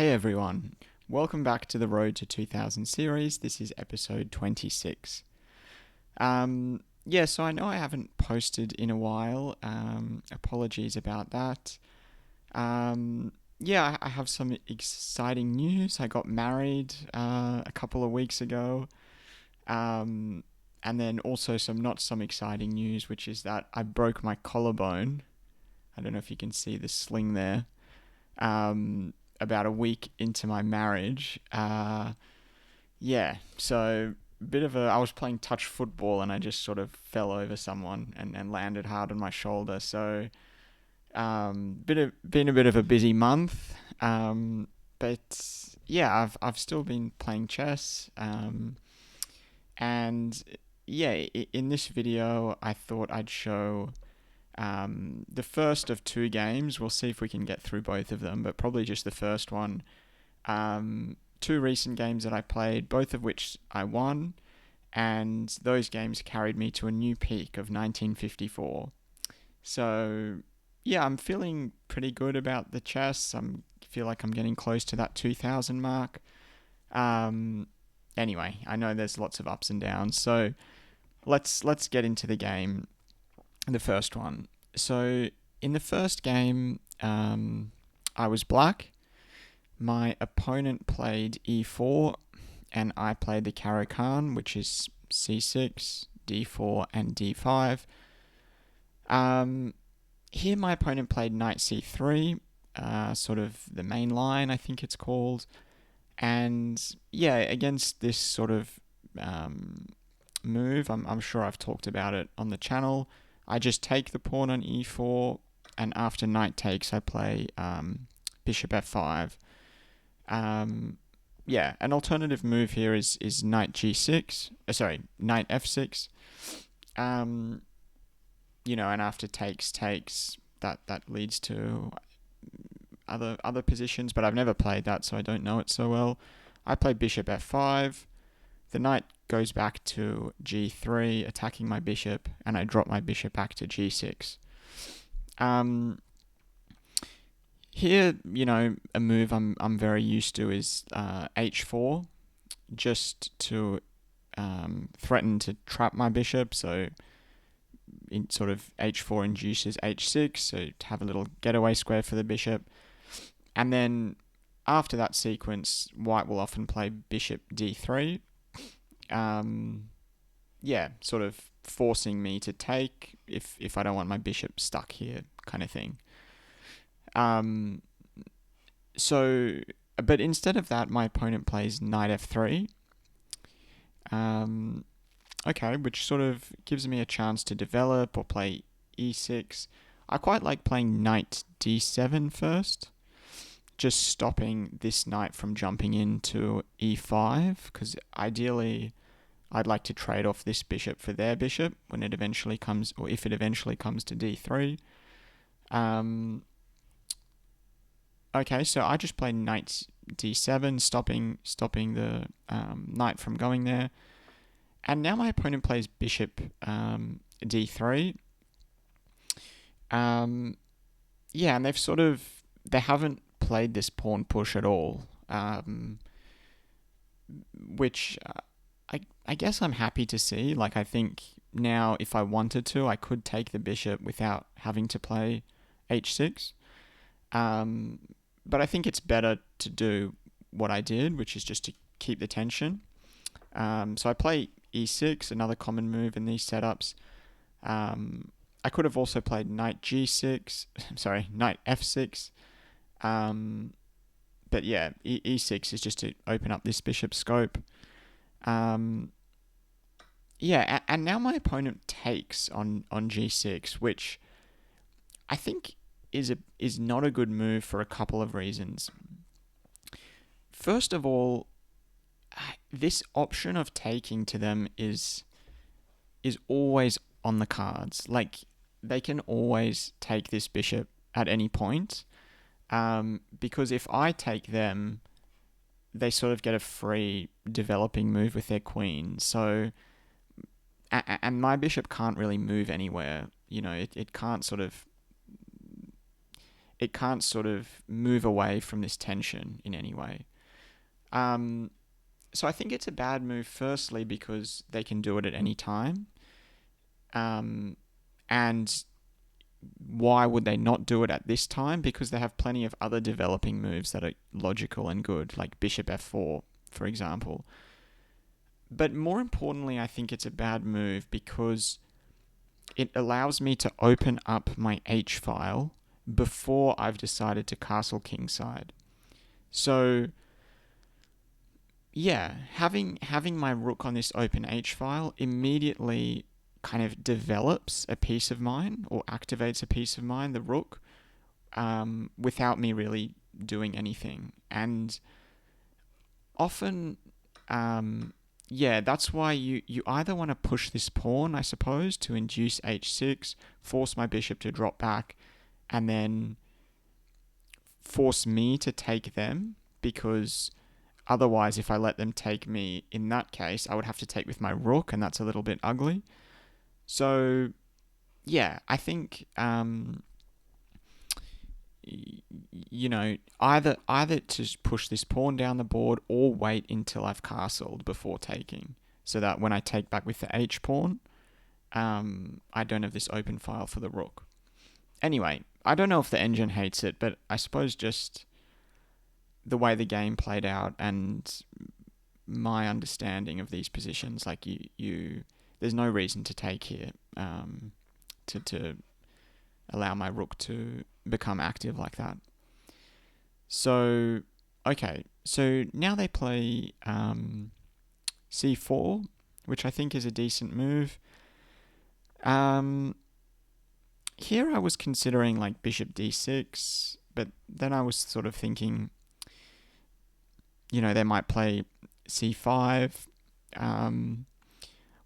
Hey everyone, welcome back to the Road to 2000 series. This is episode 26. So I know I haven't posted in a while. Apologies about that. I have some exciting news. I got married a couple of weeks ago. Um, and then also some not some exciting news, which is that I broke my collarbone. I don't know if you can see the sling there. About a week into my marriage. So I was playing touch football and I just sort of fell over someone and landed hard on my shoulder. So, been a bit of a busy month. But yeah, I've still been playing chess. And yeah, in this video, I thought I'd show the first of two games. We'll see if we can get through both of them, but probably just the first one. Two recent games that I played, both of which I won, and those games carried me to a new peak of 1954. So, yeah, I'm feeling pretty good about the chess. I feel like I'm getting close to that 2000 mark. Um, anyway, I know there's lots of ups and downs, so let's get into the game. The first one. So in the first game, I was black. My opponent played e4, and I played the Caro-Kann, which is c6, d4, and d5. Here my opponent played knight c3, sort of the main line, I think it's called. And yeah, against this sort of move, I'm sure I've talked about it on the channel. I just take the pawn on e4, and after knight takes, I play bishop f5. An alternative move here is knight g6. Knight f6. And after takes, that leads to other positions, but I've never played that, so I don't know it so well. I play bishop f5. The knight goes back to g3, attacking my bishop, and I drop my bishop back to g6. Here, a move I'm very used to is h4, just to threaten to trap my bishop. So, in sort of h4 induces h6, so to have a little getaway square for the bishop. And then after that sequence, white will often play bishop d3. Sort of forcing me to take if I don't want my bishop stuck here, kind of thing. But instead of that, my opponent plays knight f3. Which sort of gives me a chance to develop or play e6. I quite like playing knight d7 first, just stopping this knight from jumping into e5, because ideally I'd like to trade off this bishop for their bishop when it eventually comes, or if it eventually comes to d3. So I just play knight d7, stopping the knight from going there. And now my opponent plays bishop d3. And they haven't played this pawn push at all, which I guess I'm happy to see. Like, I think now if I wanted to, I could take the bishop without having to play h6. But I think it's better to do what I did, which is just to keep the tension. So I play e6, another common move in these setups. I could have also played knight g6, knight f6. But yeah, e6 is just to open up this bishop scope. And now my opponent takes on g6, which I think is not a good move for a couple of reasons. First of all, this option of taking to them is always on the cards. Like, they can always take this bishop at any point, because if I take them, they sort of get a free developing move with their queen. So, and my bishop can't really move anywhere. It can't sort of. it can't sort of move away from this tension in any way. Um, so I think it's a bad move, firstly, because they can do it at any time. Um, and why would they not do it at this time? Because they have plenty of other developing moves that are logical and good, like bishop f4, for example. But more importantly, I think it's a bad move because it allows me to open up my H file before I've decided to castle kingside. So yeah, having my rook on this open H file immediately kind of develops a piece of mine or activates a piece of mine, the rook, without me really doing anything. And often, yeah, that's why you either want to push this pawn, I suppose, to induce h6, force my bishop to drop back, and then force me to take them, because otherwise, if I let them take me, in that case, I would have to take with my rook, and that's a little bit ugly. So, yeah, I think either to push this pawn down the board or wait until I've castled before taking, so that when I take back with the H pawn, I don't have this open file for the rook. Anyway, I don't know if the engine hates it, but I suppose just the way the game played out and my understanding of these positions, like there's no reason to take here, to allow my rook to become active like that. So, okay, so now they play c4, which I think is a decent move. Here I was considering like bishop d6, but then I was sort of thinking, they might play c5,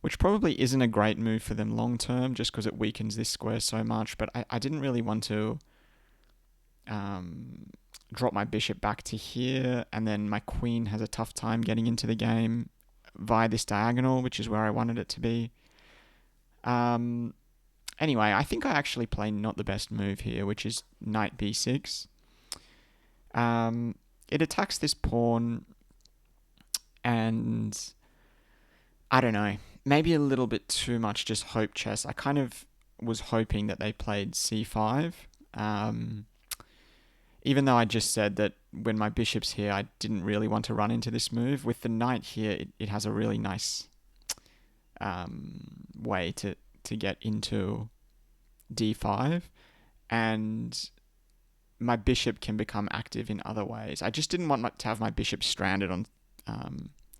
which probably isn't a great move for them long term, just because it weakens this square so much. But I didn't really want to drop my bishop back to here, and then my queen has a tough time getting into the game via this diagonal, which is where I wanted it to be. Anyway, I think I actually play not the best move here, which is knight b6. It attacks this pawn, and I don't know, maybe a little bit too much just hope chess. I kind of was hoping that they played c5. Even though I just said that when my bishop's here, I didn't really want to run into this move. With the knight here, it has a really nice way to get into d5, and my bishop can become active in other ways. I just didn't want to have my bishop stranded on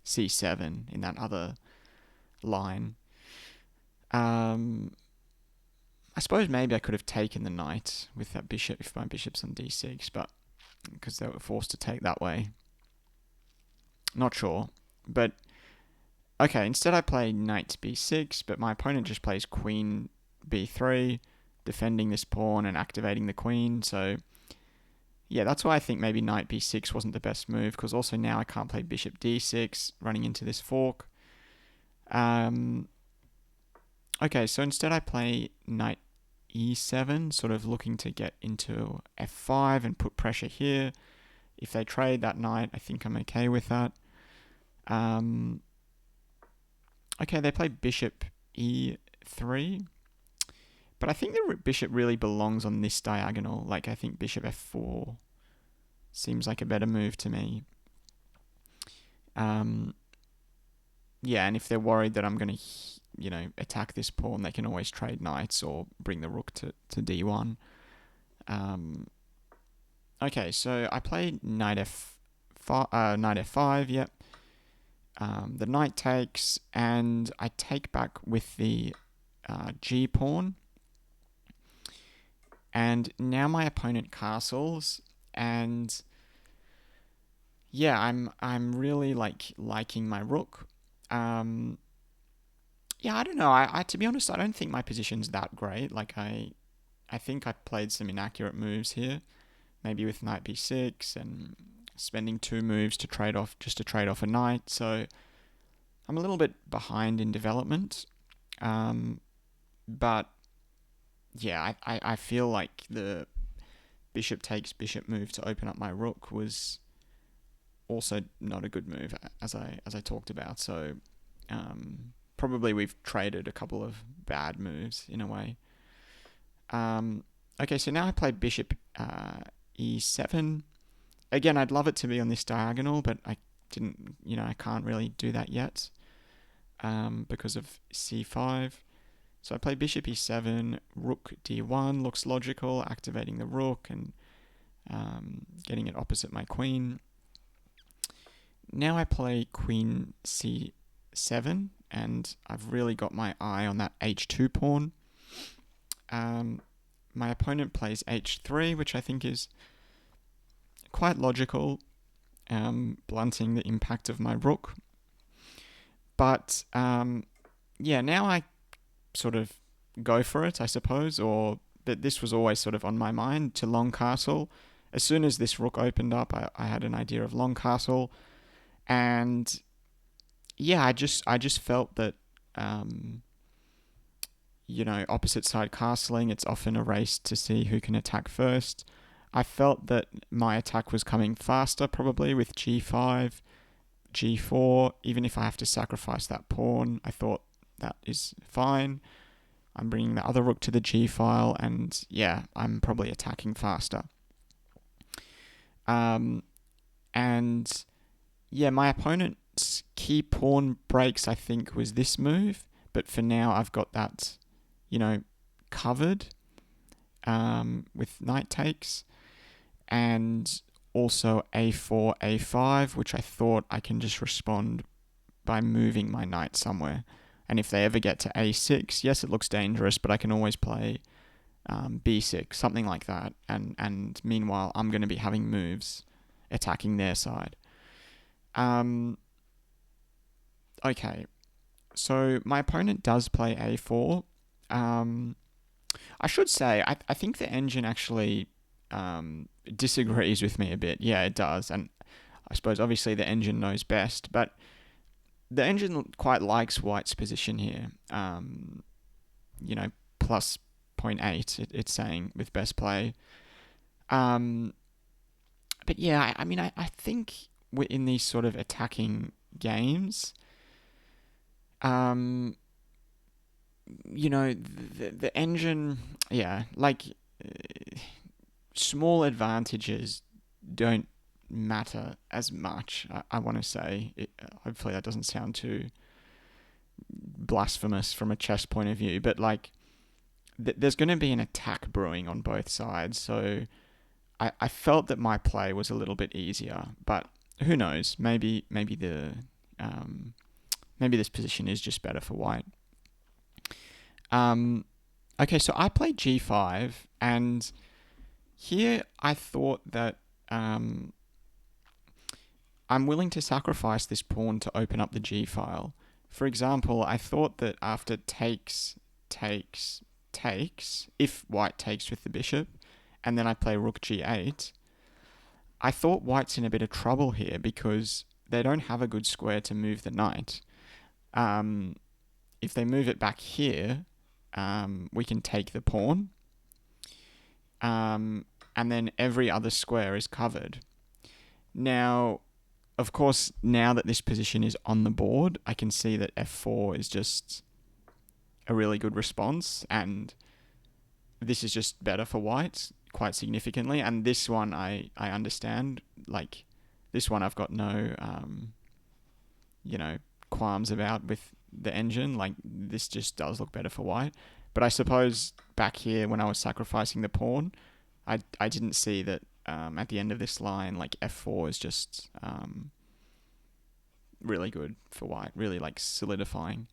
c7 in that other line. I suppose maybe I could have taken the knight with that bishop if my bishop's on d6, but because they were forced to take that way. Not sure. But, okay, instead I play knight b6, but my opponent just plays queen b3, defending this pawn and activating the queen. So, yeah, that's why I think maybe knight b6 wasn't the best move, because also now I can't play bishop d6, running into this fork. Okay, so instead I play knight e7, sort of looking to get into f5 and put pressure here. If they trade that knight, I think I'm okay with that. Okay, they play bishop e3, but I think the bishop really belongs on this diagonal. Like, I think bishop f4 seems like a better move to me. Yeah, and if they're worried that I'm going to attack this pawn, they can always trade knights or bring the rook to d1. Okay, so I played knight f5, yep. The knight takes, and I take back with the g pawn. And now my opponent castles, and yeah, I'm really liking my rook. Yeah, I don't know. I to be honest, I don't think my position's that great. Like, I think I played some inaccurate moves here, maybe with knight b6 and spending 2 moves to trade off a knight. So I'm a little bit behind in development. But yeah, I feel like the bishop takes bishop move to open up my rook was also not a good move, as I talked about. So probably we've traded a couple of bad moves in a way. Okay, so now I play bishop e7. Again, I'd love it to be on this diagonal, but I didn't, I can't really do that yet because of c5. So I play bishop e7, rook d1, looks logical, activating the rook and getting it opposite my queen. Now I play queen c7, and I've really got my eye on that h2 pawn. My opponent plays h3, which I think is quite logical, blunting the impact of my rook. But now I sort of go for it, I suppose, but this was always sort of on my mind, to long castle. As soon as this rook opened up, I had an idea of long castle, and I just felt that opposite side castling, it's often a race to see who can attack first. I felt that my attack was coming faster, probably with g5, g4. Even if I have to sacrifice that pawn, I thought that is fine. I'm bringing the other rook to the g file, and I'm probably attacking faster. My opponent's key pawn breaks, I think, was this move, but for now I've got that, covered with knight takes, and also a4, a5, which I thought I can just respond by moving my knight somewhere. And if they ever get to a6, yes, it looks dangerous, but I can always play b6, something like that. And meanwhile, I'm going to be having moves attacking their side. Okay, so my opponent does play a4. I should say, I think the engine actually disagrees with me a bit. Yeah, it does. And I suppose obviously the engine knows best, but the engine quite likes White's position here. Plus 0.8, it's saying, with best play. But I think we're in these sort of attacking games. The engine, small advantages don't matter as much, I want to say. Hopefully that doesn't sound too blasphemous from a chess point of view, but there's going to be an attack brewing on both sides, so I felt that my play was a little bit easier, but who knows? Maybe this position is just better for White. Okay, so I played g5, and here I thought that I'm willing to sacrifice this pawn to open up the g file. For example, I thought that after takes, if White takes with the bishop, and then I play rook g8, I thought White's in a bit of trouble here because they don't have a good square to move the knight. If they move it back here, we can take the pawn, and then every other square is covered. Now, of course, now that this position is on the board, I can see that f4 is just a really good response, and this is just better for White quite significantly. And this one I understand. This one I've got no qualms about with the engine. This just does look better for White. But I suppose back here when I was sacrificing the pawn, I didn't see that at the end of this line, f4 is just really good for White, really solidifying.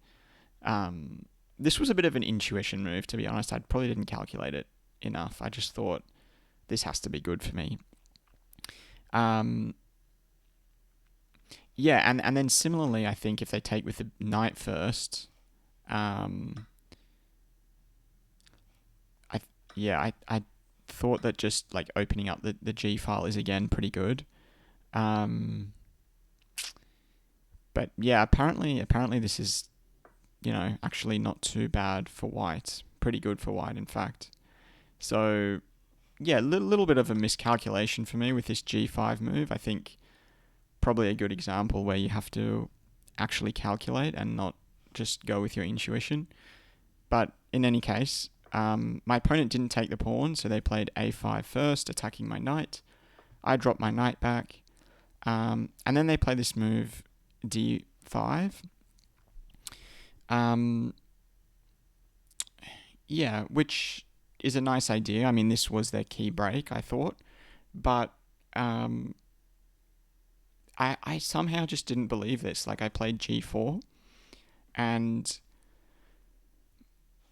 This was a bit of an intuition move, to be honest. I probably didn't calculate it enough. I just thought this has to be good for me. And then similarly, I think if they take with the knight first, I thought that just opening up the G file is again pretty good. But yeah, apparently this is, actually not too bad for White. Pretty good for White, in fact. So yeah, little bit of a miscalculation for me with this g5 move. I think probably a good example where you have to actually calculate and not just go with your intuition. But in any case, my opponent didn't take the pawn, so they played a5 first, attacking my knight. I dropped my knight back, and then they play this move d5. Yeah, which is a nice idea. I mean, this was their key break, I thought, but I somehow just didn't believe this. Like, I played g4, and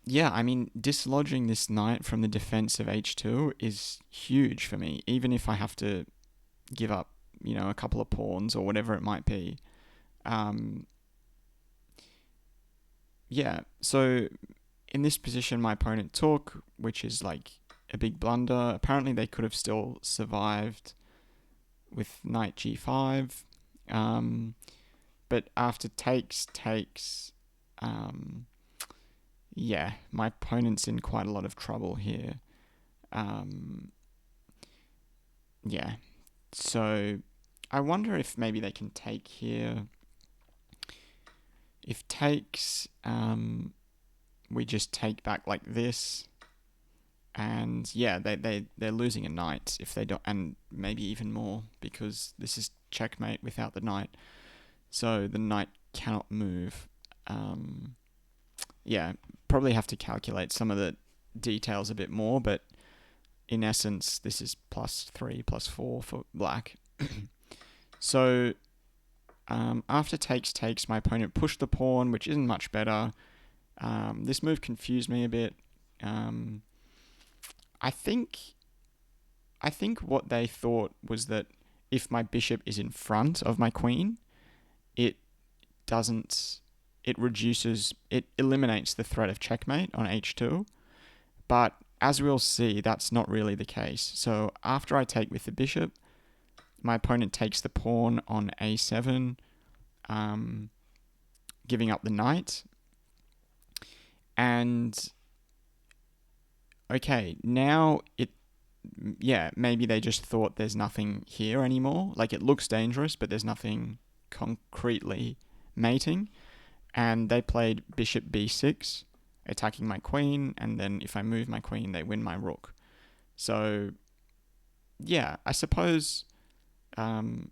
yeah, I mean, dislodging this knight from the defense of h2 is huge for me, even if I have to give up, a couple of pawns or whatever it might be. Yeah, so in this position, my opponent took, which is like a big blunder. Apparently, they could have still survived with knight g5. But after takes, yeah, my opponent's in quite a lot of trouble here. Yeah, so I wonder if maybe they can take here. If takes, we just take back like this. And yeah, they're losing a knight if they don't, and maybe even more because this is checkmate without the knight. So the knight cannot move. Yeah, probably have to calculate some of the details a bit more, but in essence, this is +3, +4 for black. So after takes, my opponent pushed the pawn, which isn't much better. This move confused me a bit. I think what they thought was that if my bishop is in front of my queen, it eliminates the threat of checkmate on h2. But as we'll see, that's not really the case. So after I take with the bishop, my opponent takes the pawn on a7, giving up the knight. And okay, now maybe they just thought there's nothing here anymore. Like, it looks dangerous, but there's nothing concretely mating. And they played bishop b6, attacking my queen, and then if I move my queen, they win my rook. So, yeah, I suppose, that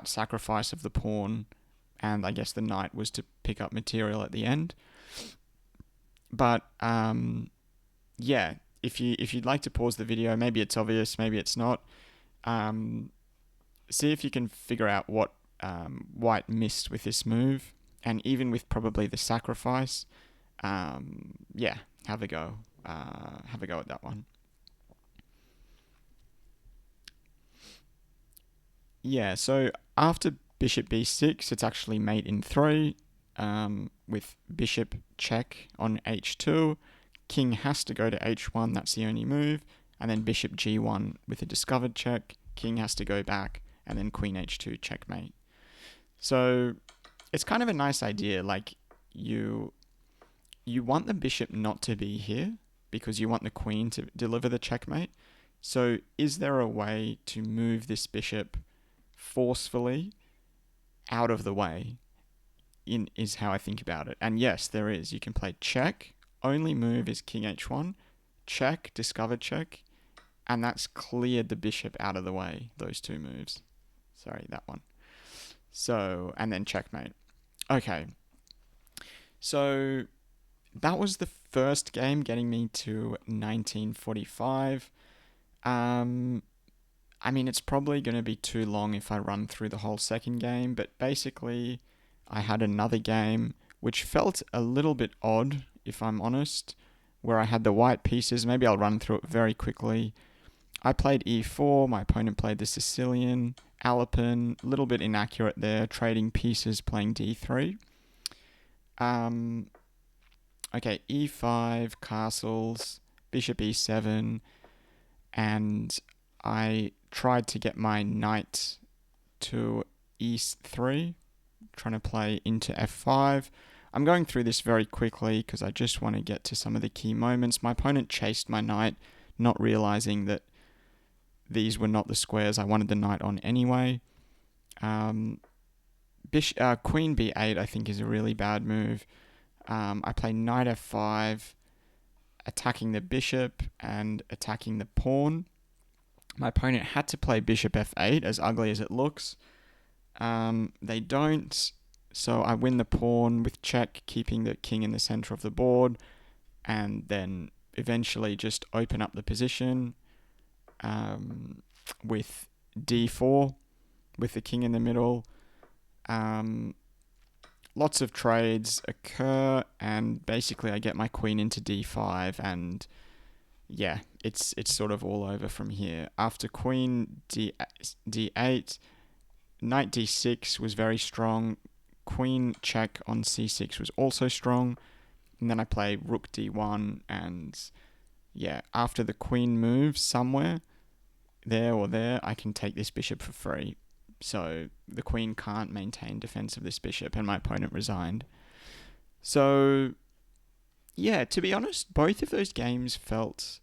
sacrifice of the pawn and I guess the knight was to pick up material at the end. But, yeah, if you'd like to pause the video, maybe it's obvious, maybe it's not. See if you can figure out what white missed with this move, and even with probably the sacrifice. Yeah, have a go. Have a go at that one. Yeah, so after bishop b6, it's actually mate in 3, with bishop check on h2. King has to go to h1, that's the only move. And then bishop g1 with a discovered check. King has to go back, and then queen h2 checkmate. So it's kind of a nice idea. Like, you want the bishop not to be here because you want the queen to deliver the checkmate. So is there a way to move this bishop forcefully out of the way? Is how I think about it. And yes, there is. You can play check. Only move is king h1. Check, discovered check. And that's cleared the bishop out of the way, those two moves. Sorry, that one. So, and then checkmate. Okay. So, that was the first game, getting me to 1945. I mean, it's probably going to be too long if I run through the whole second game, but basically, I had another game which felt a little bit odd, if I'm honest, where I had the white pieces. Maybe I'll run through it very quickly. I played e4, my opponent played the Sicilian, Alpen, a little bit inaccurate there, trading pieces, playing d3. Okay, e5, castles, bishop e7, and I tried to get my knight to e3, trying to play into f5. I'm going through this very quickly because I just want to get to some of the key moments. My opponent chased my knight, not realizing that these were not the squares I wanted the knight on anyway. Queen b8 I think is a really bad move. I play knight f5, attacking the bishop and attacking the pawn. My opponent had to play bishop f8, as ugly as it looks. They don't, so I win the pawn with check, keeping the king in the center of the board, and then eventually just open up the position with d4, with the king in the middle. Lots of trades occur, and basically I get my queen into d5, and yeah, it's sort of all over from here. After queen d8, knight d6 was very strong. Queen check on c6 was also strong. And then I play rook d1, and yeah, after the queen moves somewhere, there or there, I can take this bishop for free. So the queen can't maintain defense of this bishop, and my opponent resigned. So yeah, to be honest, both of those games felt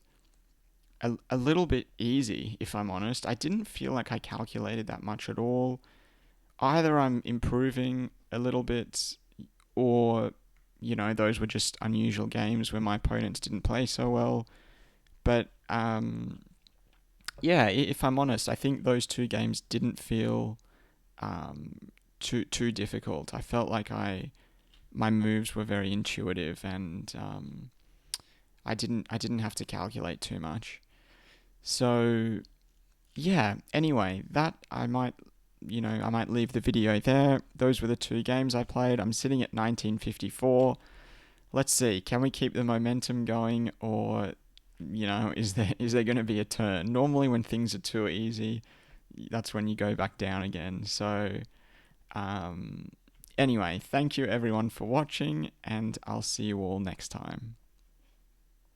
a little bit easy, if I'm honest. I didn't feel like I calculated that much at all. Either I'm improving a little bit, or, those were just unusual games where my opponents didn't play so well. But yeah, if I'm honest, I think those two games didn't feel too difficult. I felt like my moves were very intuitive, and I didn't have to calculate too much. So yeah. Anyway, I might leave the video there. Those were the two games I played. I'm sitting at 1954. Let's see, can we keep the momentum going, or is there going to be a turn? Normally when things are too easy, that's when you go back down again. So anyway, thank you everyone for watching, and I'll see you all next time.